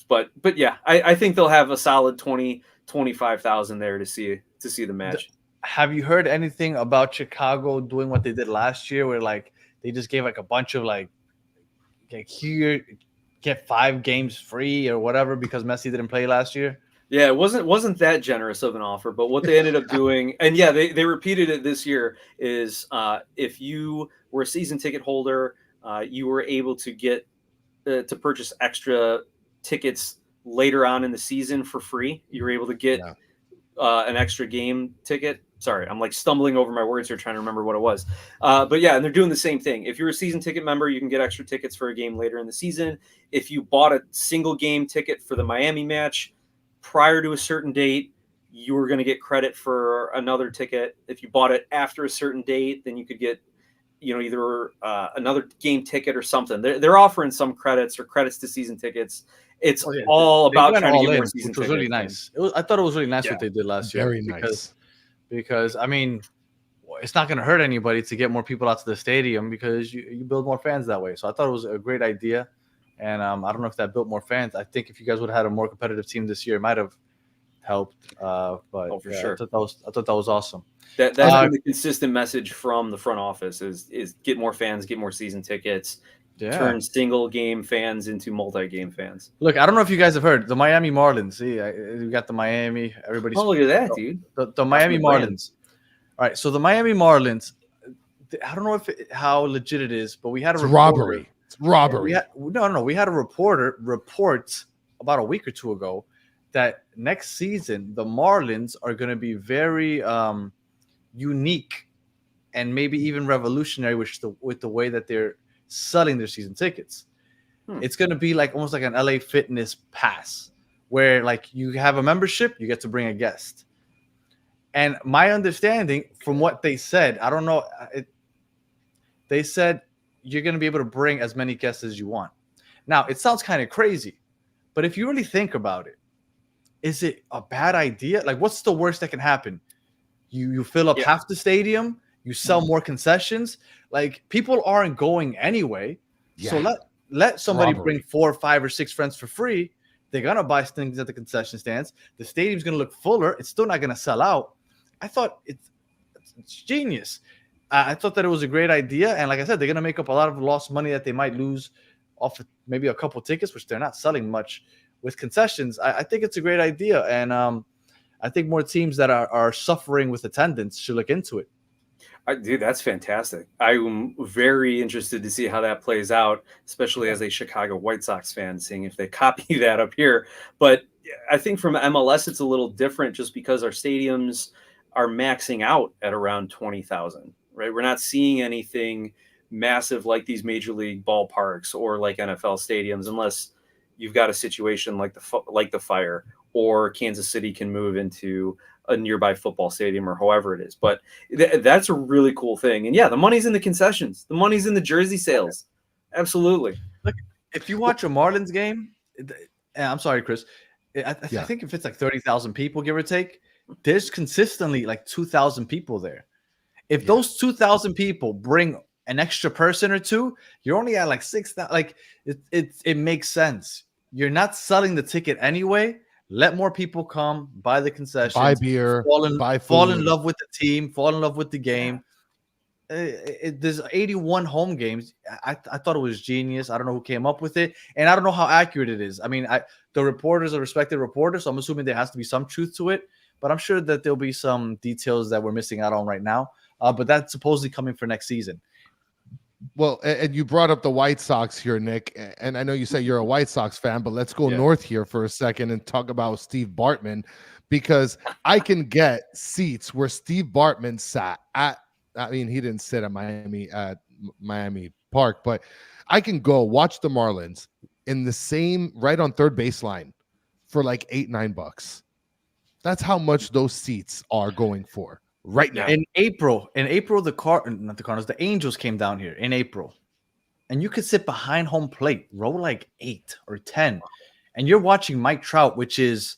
But yeah, I think they'll have a solid 20,000-25,000 there to see the match. have you heard anything about Chicago doing what they did last year, where like they just gave like a bunch of like here get 5 games free or whatever because Messi didn't play last year? Yeah, it wasn't that generous of an offer, but what they ended up doing, and yeah, they repeated it this year, is if you were a season ticket holder, you were able to get to purchase extra tickets later on in the season for free. You were able to get Yeah. an extra game ticket. Sorry, I'm like stumbling over my words here trying to remember what it was. But yeah, and they're doing the same thing. If you're a season ticket member, you can get extra tickets for a game later in the season. If you bought a single game ticket for the Miami match prior to a certain date, you were going to get credit for another ticket. If you bought it after a certain date, then you could get either another game ticket or something. They're offering some credits or credits to season tickets. It's Oh, yeah. all They about went trying to all get more in, season which was tickets. really nice. I thought it was really nice Yeah. what they did last year. Very nice. Because I mean, it's not going to hurt anybody to get more people out to the stadium because you build more fans that way. So I thought it was a great idea, and I don't know if that built more fans. I think if you guys would have had a more competitive team this year, it might have helped. But For sure. I thought that was awesome. That's been the consistent message from the front office is get more fans, get more season tickets, turn single game fans into multi-game fans. Look, I don't know if you guys have heard the Miami Marlins. See, we got the Miami. Everybody's look at that, dude. The Miami Marlins. All right, so the Miami Marlins. I don't know how legit it is, but we had a robbery. It's robbery. We had a reporter report about a week or two ago that next season the Marlins are going to be very unique and maybe even revolutionary with the way that they're selling their season tickets. It's going to be like almost like an LA Fitness pass where like you have a membership, you get to bring a guest. And my understanding from what they said, I don't know, they said you're going to be able to bring as many guests as you want. Now, it sounds kind of crazy, but if you really think about it, is it a bad idea? Like, what's the worst that can happen? You fill up half the stadium, you sell more concessions. Like, people aren't going anyway. Yeah. So let somebody bring 4, 5, or 6 friends for free. They're going to buy things at the concession stands. The stadium's going to look fuller. It's still not going to sell out. I thought it's genius. I thought that it was a great idea. And like I said, they're going to make up a lot of lost money that they might lose off of maybe a couple tickets, which they're not selling much with concessions. I think it's a great idea. And I think more teams that are suffering with attendance should look into it. Dude, that's fantastic. I'm very interested to see how that plays out, especially as a Chicago White Sox fan, seeing if they copy that up here. But I think from MLS, it's a little different just because our stadiums are maxing out at around 20,000, right? We're not seeing anything massive like these major league ballparks or like NFL stadiums, unless you've got a situation like the Fire or Kansas City can move into a nearby football stadium or however it is. But that's a really cool thing. And yeah, the money's in the concessions. The money's in the jersey sales. Absolutely. Look, if you watch a Marlins game, I'm sorry, Chris, I think if it's like 30,000 people, give or take, there's consistently like 2,000 people there. If those 2,000 people bring an extra person or two, you're only at like 6,000. Like it makes sense. You're not selling the ticket anyway. Let more people come, buy the concessions, buy beer, fall in love with the team, fall in love with the game. There's 81 home games. I thought it was genius. I don't know who came up with it, and I don't know how accurate it is. I mean, the reporters are respected reporters, so I'm assuming there has to be some truth to it. But I'm sure that there'll be some details that we're missing out on right now. But that's supposedly coming for next season. Well, and you brought up the White Sox here, Nick, and I know you say you're a White Sox fan, but let's go north here for a second and talk about Steve Bartman, because I can get seats where Steve Bartman sat at. I mean, he didn't sit at Miami Park, but I can go watch the Marlins in the same right on third baseline for like $8-9. That's how much those seats are going for right now. In April, the Angels came down here in April, and you could sit behind home plate, row like 8 or 10, and you're watching Mike Trout, which is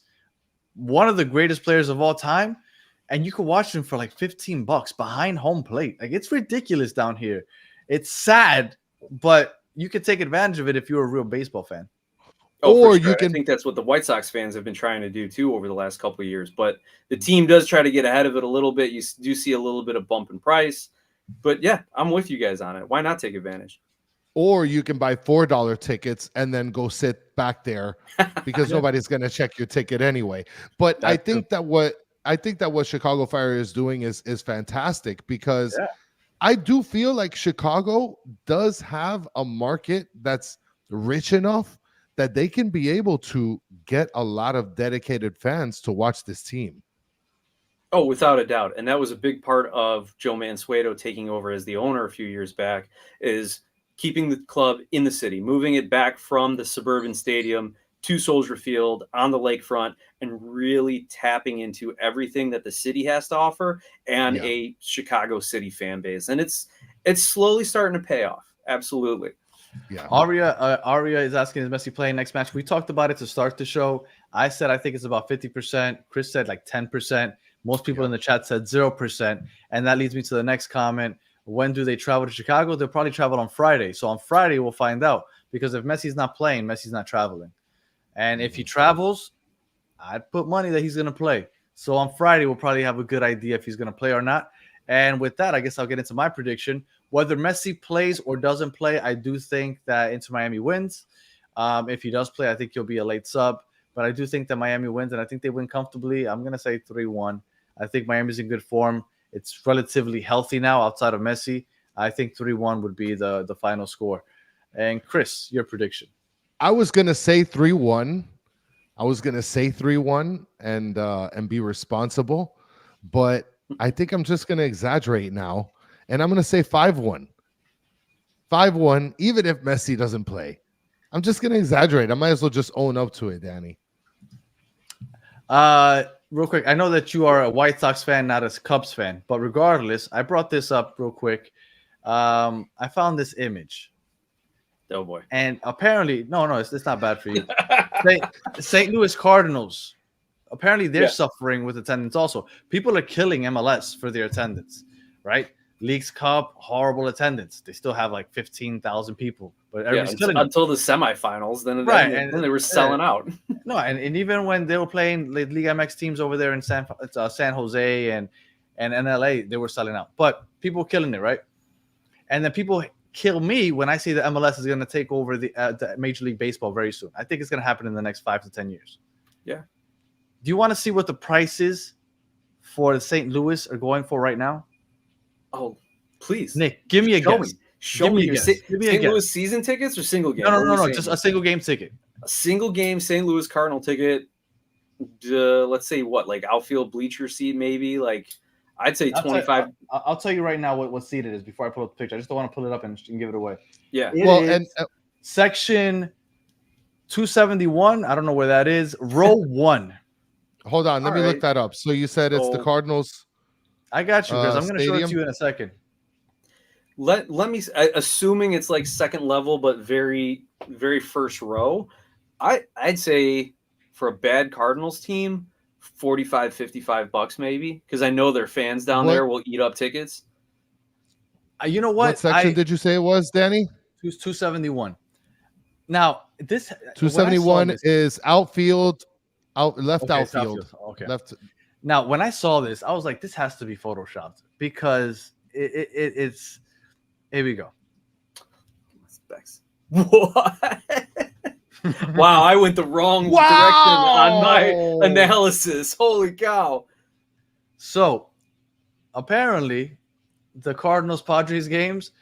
one of the greatest players of all time, and you could watch him for like $15 behind home plate. Like, it's ridiculous down here. It's sad, but you could take advantage of it if you're a real baseball fan. Oh, or for sure. you I can think that's what the White Sox fans have been trying to do too over the last couple of years. But the team does try to get ahead of it a little bit. You do see a little bit of bump in price. But yeah, I'm with you guys on it. Why not take advantage? buy $4 tickets and then go sit back there because nobody's going to check your ticket anyway. But I That's true. think that what Chicago Fire is doing is fantastic, because Yeah. I do feel like Chicago does have a market that's rich enough that they can be able to get a lot of dedicated fans to watch this team. Oh, without a doubt. And that was a big part of Joe Mansueto taking over as the owner a few years back, is keeping the club in the city, moving it back from the suburban stadium to Soldier Field on the lakefront, and really tapping into everything that the city has to offer and Yeah. a Chicago City fan base. And it's slowly starting to pay off. Absolutely. Yeah. Aria is asking, is Messi playing next match? We talked about it to start the show. I said I think it's about 50%. Chris said like 10%. Most people in the chat said 0%. And that leads me to the next comment. When do they travel to Chicago? They'll probably travel on Friday. So on Friday, we'll find out. Because if Messi's not playing, Messi's not traveling. And if he travels, I'd put money that he's going to play. So on Friday, we'll probably have a good idea if he's going to play or not. And with that, I guess I'll get into my prediction. Whether Messi plays or doesn't play, I do think that Inter Miami wins. If he does play, I think he'll be a late sub. But I do think that Miami wins, and I think they win comfortably. I'm going to say 3-1. I think Miami's in good form. It's relatively healthy now outside of Messi. I think 3-1 would be the final score. And Chris, your prediction. I was going to say 3-1. And be responsible, but I think I'm just going to exaggerate now, and I'm going to say 5-1. 5-1, even if Messi doesn't play. I'm just going to exaggerate. I might as well just own up to it, Danny. Real quick, I know that you are a White Sox fan, not a Cubs fan, but regardless, I brought this up real quick. I found this image. Oh boy. And apparently, no, it's not bad for you. St. Louis Cardinals, apparently they're suffering with attendance also. People are killing MLS for their attendance, right? Leagues Cup, horrible attendance. They still have like 15,000 people, but everybody's killing until the semifinals. Then they were selling out. No, and even when they were playing League MX teams over there in San Jose and LA, they were selling out. But people killing it, right? And then people kill me when I say that MLS is going to take over the Major League Baseball very soon. I think it's going to happen in the next 5 to 10 years. Yeah. Do you want to see what the prices for the St. Louis are going for right now? Oh, please. Nick, give me a guess. Show me your St. Louis season tickets or single game? No, just a single game ticket. A single game St. Louis Cardinal ticket. Let's say what, like outfield bleacher seat maybe? Like I'd say 25. I'll tell you right now what seat it is before I pull up the picture. I just don't want to pull it up and give it away. Yeah. And section 271. I don't know where that is. Row 1. Hold on, let me look that up. So you said it's the Cardinals. I got you, because I'm going to show it to you in a second. Let me, assuming it's like second level, but very, very first row. I'd say for a bad Cardinals team, $45-$55 maybe, because I know their fans down there will eat up tickets. You know what? What section did you say it was, Danny? 271. Now this 271 is outfield, left outfield. Okay. Left. Now, when I saw this, I was like, this has to be photoshopped, because it's. Here we go. Specs. What? Wow, I went the wrong direction on my analysis. Holy cow. So, apparently, the Cardinals Padres games,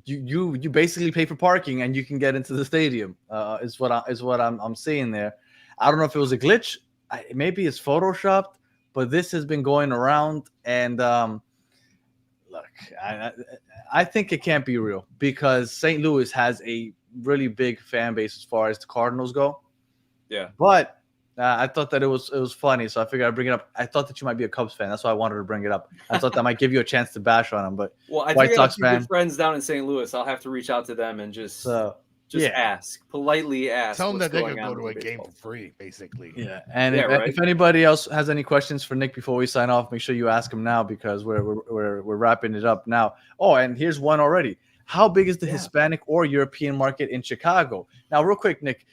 you basically pay for parking and you can get into the stadium. Is what I'm seeing there. I don't know if it was a glitch. Maybe it's photoshopped, but this has been going around, and look, I think it can't be real, because St. Louis has a really big fan base as far as the Cardinals go. Yeah. But I thought that it was funny, so I figured I'd bring it up. I thought that you might be a Cubs fan. That's why I wanted to bring it up. I thought that might give you a chance to bash on them. But well, I White think I have Sox some good friends down in St. Louis. I'll have to reach out to them and just politely ask. Tell them that they can go to a game for free, basically. Yeah. And if anybody else has any questions for Nick before we sign off, make sure you ask him now, because we're wrapping it up now. Oh, and here's one already. How big is the Hispanic or European market in Chicago? Now, real quick, Nick,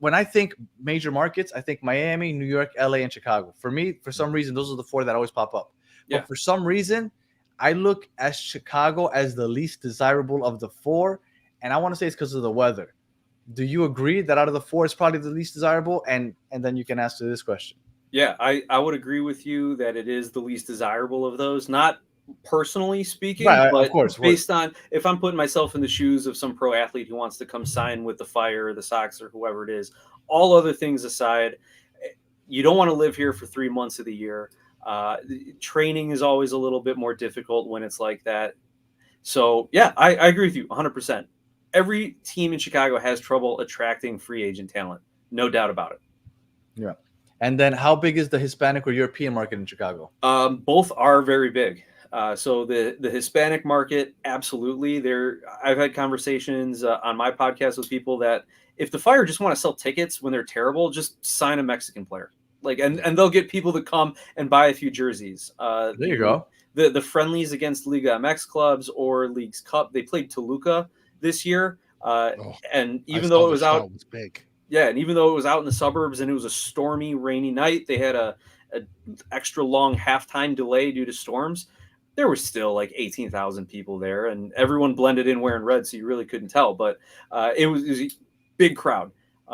when I think major markets, I think Miami, New York, LA, and Chicago. For me, for some reason, those are the four that always pop up. But Yeah. for some reason, I look at Chicago as the least desirable of the four, and I want to say it's because of the weather. Do you agree that out of the four, it's probably the least desirable? And then you can answer this question. Yeah, I would agree with you that it is the least desirable of those. Not personally speaking, Right, of but course. based on if I'm putting myself in the shoes of some pro athlete who wants to come sign with the Fire or the Sox or whoever it is, all other things aside, you don't want to live here for 3 months of the year. Training is always a little bit more difficult when it's like that. So, yeah, I agree with you 100%. Every team in Chicago has trouble attracting free agent talent. No doubt about it. Yeah. And then how big is the Hispanic or European market in Chicago? Both are very big. So the Hispanic market, absolutely. I've had conversations on my podcast with people that if the Fire just want to sell tickets when they're terrible, just sign a Mexican player. And they'll get people to come and buy a few jerseys. There you go. The friendlies against Liga MX clubs or Leagues Cup, they played Toluca this year. And even though it was out, was big. yeah, and even though it was out in the suburbs and it was a stormy, rainy night, they had a extra long halftime delay due to storms. There were still like 18,000 people there, and everyone blended in wearing red, so you really couldn't tell. But it was a big crowd.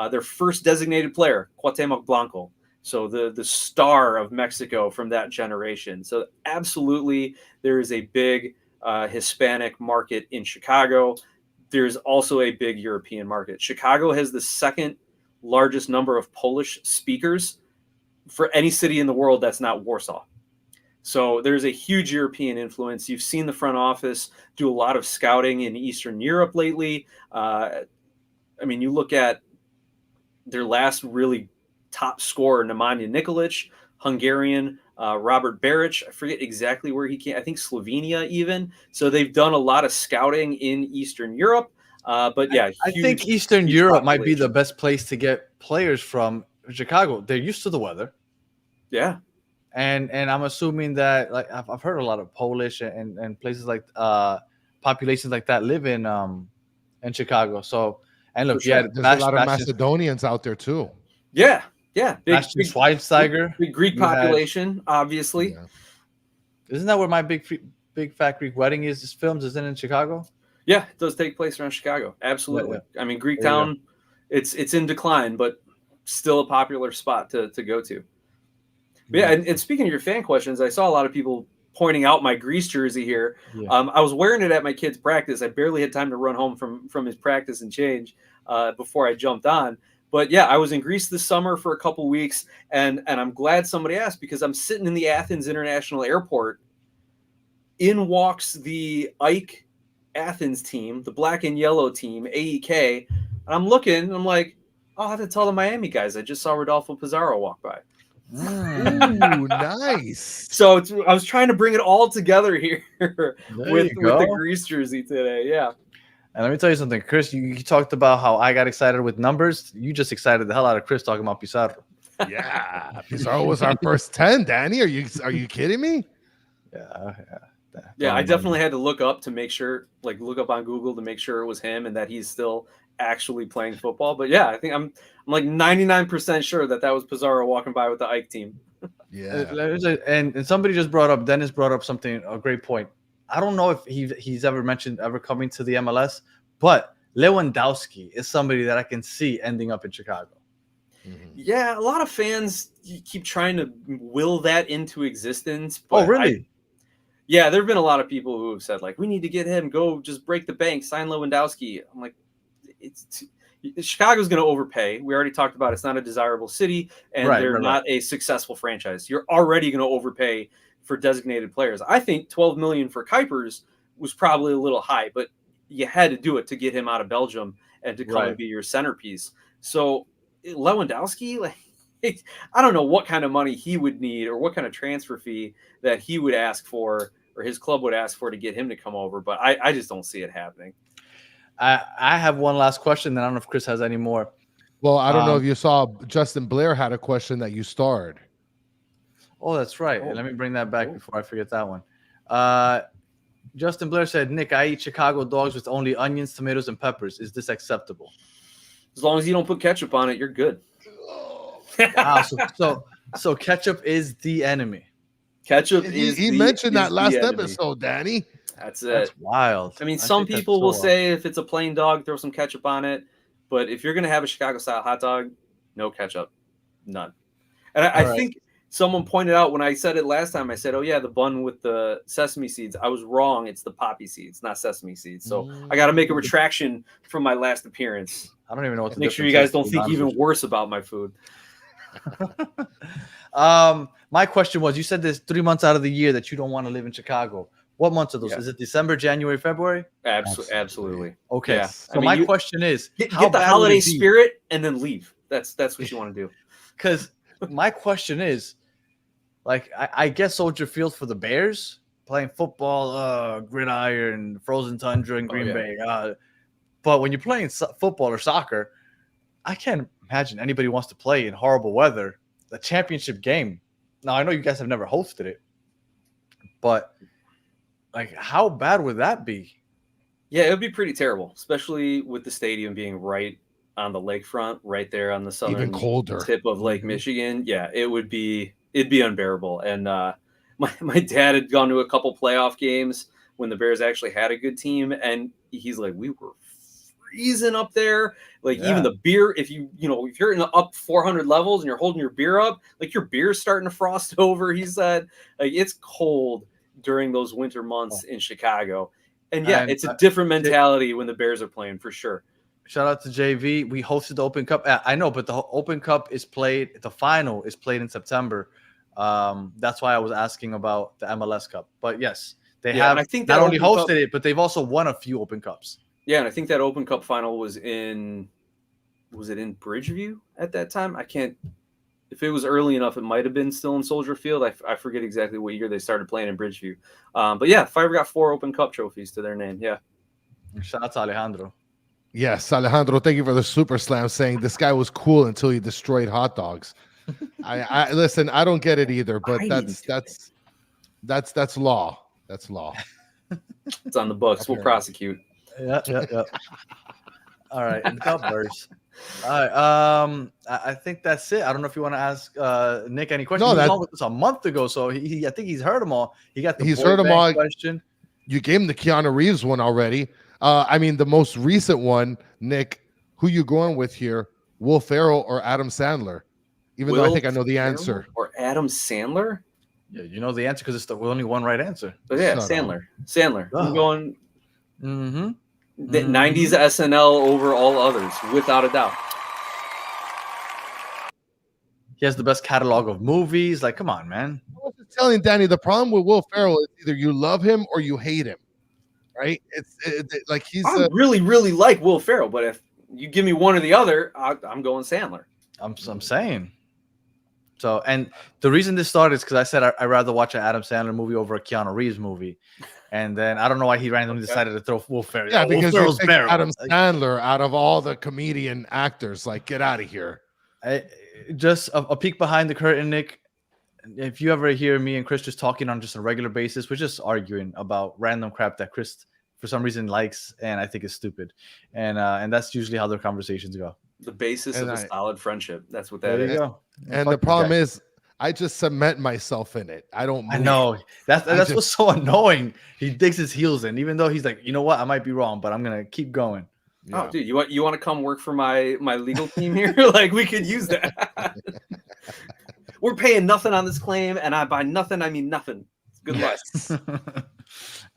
Their first designated player, Cuauhtemoc Blanco, so the star of Mexico from that generation. So absolutely, there is a big Hispanic market in Chicago. There's also a big European market. Chicago has the second largest number of Polish speakers for any city in the world that's not Warsaw. So there's a huge European influence. You've seen the front office do a lot of scouting in Eastern Europe lately. I mean, you look at their last really top scorer, Nemanja Nikolic, Hungarian, Robert Beric. I forget exactly where he came. I think Slovenia even. So they've done a lot of scouting in Eastern Europe. But yeah, I think Eastern Europe might be the best place to get players from. Chicago, they're used to the weather. Yeah. And I'm assuming that like I've heard a lot of Polish and places like populations like that live in Chicago. So and look, There's a lot of Macedonians out there too. Yeah, yeah. Big Schweinsteiger, big Greek population, obviously. Yeah. Isn't that where my big fat Greek wedding is? This films isn't it in Chicago? Yeah, it does take place around Chicago. Absolutely. Yeah. I mean, Greek Town, it's in decline, but still a popular spot to go to. But yeah, and speaking of your fan questions, I saw a lot of people pointing out my Greece jersey here. Yeah. I was wearing it at my kid's practice. I barely had time to run home from his practice and change before I jumped on. But yeah, I was in Greece this summer for a couple weeks, and I'm glad somebody asked because I'm sitting in the Athens International Airport. In walks the Ike Athens team, the black and yellow team, AEK. And I'm looking, and I'm like, I'll have to tell the Miami guys. I just saw Rodolfo Pizarro walk by. Ooh, nice. So I was trying to bring it all together here with the Greece jersey today. Yeah. And let me tell you something, Chris. You talked about how I got excited with numbers. You just excited the hell out of Chris talking about Pizarro. Yeah, Pizarro was our first 10. Danny, are you kidding me? Yeah. I definitely had to look up to make sure, look up on Google to make sure it was him and that he's still actually playing football. But yeah, I think I'm like 99% sure that was Pizarro walking by with the Ike team. Yeah. And somebody just Dennis brought up a great point. I don't know if he's ever mentioned coming to the MLS, but Lewandowski is somebody that I can see ending up in Chicago. Mm-hmm. Yeah, a lot of fans keep trying to will that into existence. But oh, really? Yeah, there have been a lot of people who have said, we need to get him, go just break the bank, sign Lewandowski. I'm like, Chicago's going to overpay. We already talked about it's not a desirable city, and they're not a successful franchise. You're already going to overpay for designated players. I think $12 million for Kuipers was probably a little high, but you had to do it to get him out of Belgium and to come and be your centerpiece. So Lewandowski, I don't know what kind of money he would need or what kind of transfer fee that he would ask for or his club would ask for to get him to come over, but I just don't see it happening. I have one last question, then I don't know if Chris has any more. Well, I don't know if you saw Justin Blair had a question that you starred. Oh, that's right. Let me bring that back before I forget that one. Justin Blair said, Nick, I eat Chicago dogs with only onions, tomatoes, and peppers. Is this acceptable? As long as you don't put ketchup on it, you're good. Wow. So ketchup is the enemy. Ketchup He mentioned that last episode, Danny. That's it. That's wild. I mean, some think people will that's so say if it's a plain dog, throw some ketchup on it. But if you're going to have a Chicago-style hot dog, no ketchup. None. And I think someone pointed out when I said it last time, I said, oh, yeah, the bun with the sesame seeds. I was wrong. It's the poppy seeds, not sesame seeds. So I got to make a retraction from my last appearance. I don't even know what to make sure you guys don't think even worse about my food. My question was, you said there's 3 months out of the year that you don't want to live in Chicago. What months are those? Yeah. Is it December, January, February? Absolutely. Okay. Yeah. So my question is, get the holiday spirit and then leave. That's what you want to do. Because my question is, like, I get Soldier Field for the Bears playing football, gridiron, frozen tundra in Green Bay. But when you're playing football or soccer, I can't imagine anybody wants to play in horrible weather. The championship game. Now, I know you guys have never hosted it, but like, how bad would that be? Yeah, it would be pretty terrible, especially with the stadium being right on the lakefront, right there on the southern tip of Lake Michigan. Yeah, it'd be unbearable. And my dad had gone to a couple playoff games when the Bears actually had a good team, and he's like, we were freezing up there. Like even the beer, if you're in the up 400 levels and you're holding your beer up, like your beer's starting to frost over. He said, like, it's cold during those winter months in Chicago. And it's a different mentality when the Bears are playing, for sure. Shout out to JV. We hosted the Open Cup. I know, but the Open Cup is played. The final is played in September. That's why I was asking about the MLS Cup. But yes, they have. And I think not only hosted it, but they've also won a few Open Cups. Yeah, and I think that Open Cup final was in Bridgeview at that time? I can't. If it was early enough, it might have been still in Soldier Field. I forget exactly what year they started playing in Bridgeview. But yeah, Fiverr got 4 Open Cup trophies to their name. Yeah. Shout out to Alejandro. Yes, Alejandro, thank you for the super slam saying this guy was cool until he destroyed hot dogs. I listen, I don't get it either, but that's law. That's law. It's on the books. Okay. We'll prosecute. Yeah. All right, and Cuppers. All right. I think that's it. I don't know if you want to ask Nick any questions. No, he was on with us a month ago, so I think he's heard them all. He's heard them all. Question. You gave him the Keanu Reeves one already. I mean, the most recent one, Nick. Who you going with here? Will Ferrell or Adam Sandler? Even though I think I know the answer. Or Adam Sandler? Yeah, you know the answer because it's the only one right answer. But yeah, Sandler. Sandler. Oh. I'm going. Mm-hmm. The 90s SNL over all others, without a doubt. He has the best catalog of movies. Like, come on, man. I was just telling Danny, the problem with Will Ferrell is either you love him or you hate him, right? It's like he's. I really, really like Will Ferrell, but if you give me one or the other, I'm going Sandler. I'm saying. So, and the reason this started is because I said I'd rather watch an Adam Sandler movie over a Keanu Reeves movie. And then I don't know why he randomly decided to throw Will Ferrell. Yeah, because you picked Adam Sandler out of all the comedian actors. Like, get out of here. Just a peek behind the curtain, Nick. If you ever hear me and Chris just talking on just a regular basis, we're just arguing about random crap that Chris, for some reason, likes and I think is stupid. And that's usually how their conversations go. The basis of a solid friendship. That's what that is. There you go. And the problem is, I just cement myself in it. I don't move. I know. That's what's so annoying. He digs his heels in, even though he's like, you know what? I might be wrong, but I'm gonna keep going. Yeah. Oh, dude, you want to come work for my legal team here? Like, we could use that. We're paying nothing on this claim, and by nothing I mean nothing. Good luck.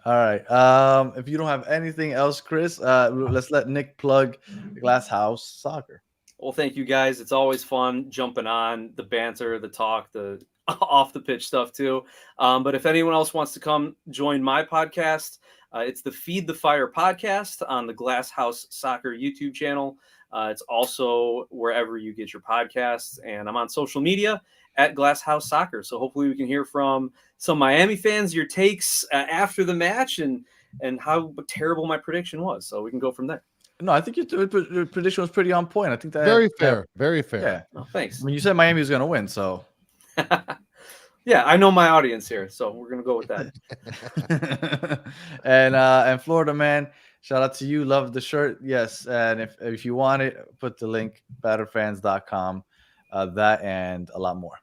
All right. If you don't have anything else, Chris, let's let Nick plug Glass House Soccer. Well, thank you guys. It's always fun jumping on the banter, the talk, the off the pitch stuff too. But if anyone else wants to come join my podcast, it's the Feed the Fire podcast on the Glass House Soccer YouTube channel. It's also wherever you get your podcasts, and I'm on social media at Glass House Soccer. So hopefully we can hear from some Miami fans, your takes after the match, and how terrible my prediction was. So we can go from there. No, I think your prediction was pretty on point. I think that very fair. Yeah. Oh, thanks. I mean, you said Miami was going to win, so. Yeah, I know my audience here, so we're going to go with that. And Florida, man, Shout out to you. Love the shirt. Yes. And if you want it, put the link, batterfans.com. That and a lot more.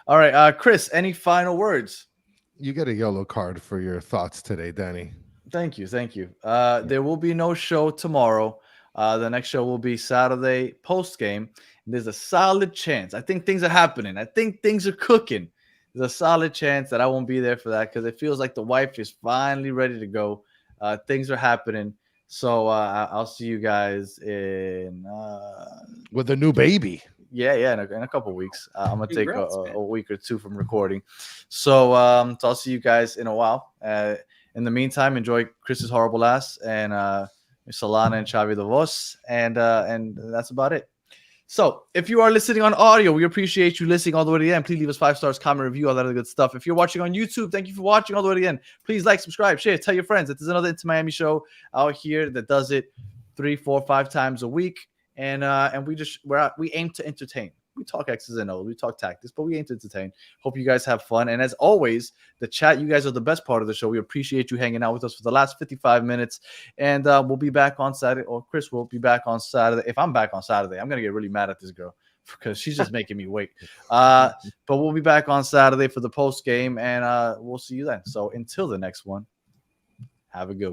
All right. Chris, any final words? You get a yellow card for your thoughts today, Danny. Thank you. Thank you. There will be no show tomorrow. The next show will be Saturday post game. There's a solid chance. I think things are happening. I think things are cooking. There's a solid chance that I won't be there for that because it feels like the wife is finally ready to go. Things are happening. So I'll see you guys in with a new baby. Yeah, in a couple of weeks. I'm gonna take Congrats, a week or two from recording. So I'll see you guys in a while. In the meantime, enjoy Chris's horrible ass and Solana and Xavi the Vos, and that's about it. So if you are listening on audio, we appreciate you listening all the way to the end. Please leave us 5 stars, comment, review, all that other good stuff. If you're watching on YouTube, thank you for watching all the way to the end. Please like, subscribe, share, tell your friends that there's another Into Miami show out here that does it 3, 4, 5 times a week. And we aim to entertain. We talk X's and O's, we talk tactics, but we aim to entertain. Hope you guys have fun. And as always, the chat, you guys are the best part of the show. We appreciate you hanging out with us for the last 55 minutes. And we'll be back on Saturday, or Chris will be back on Saturday. If I'm back on Saturday, I'm going to get really mad at this girl because she's just making me wait. But we'll be back on Saturday for the post game, and we'll see you then. So until the next one, have a good one.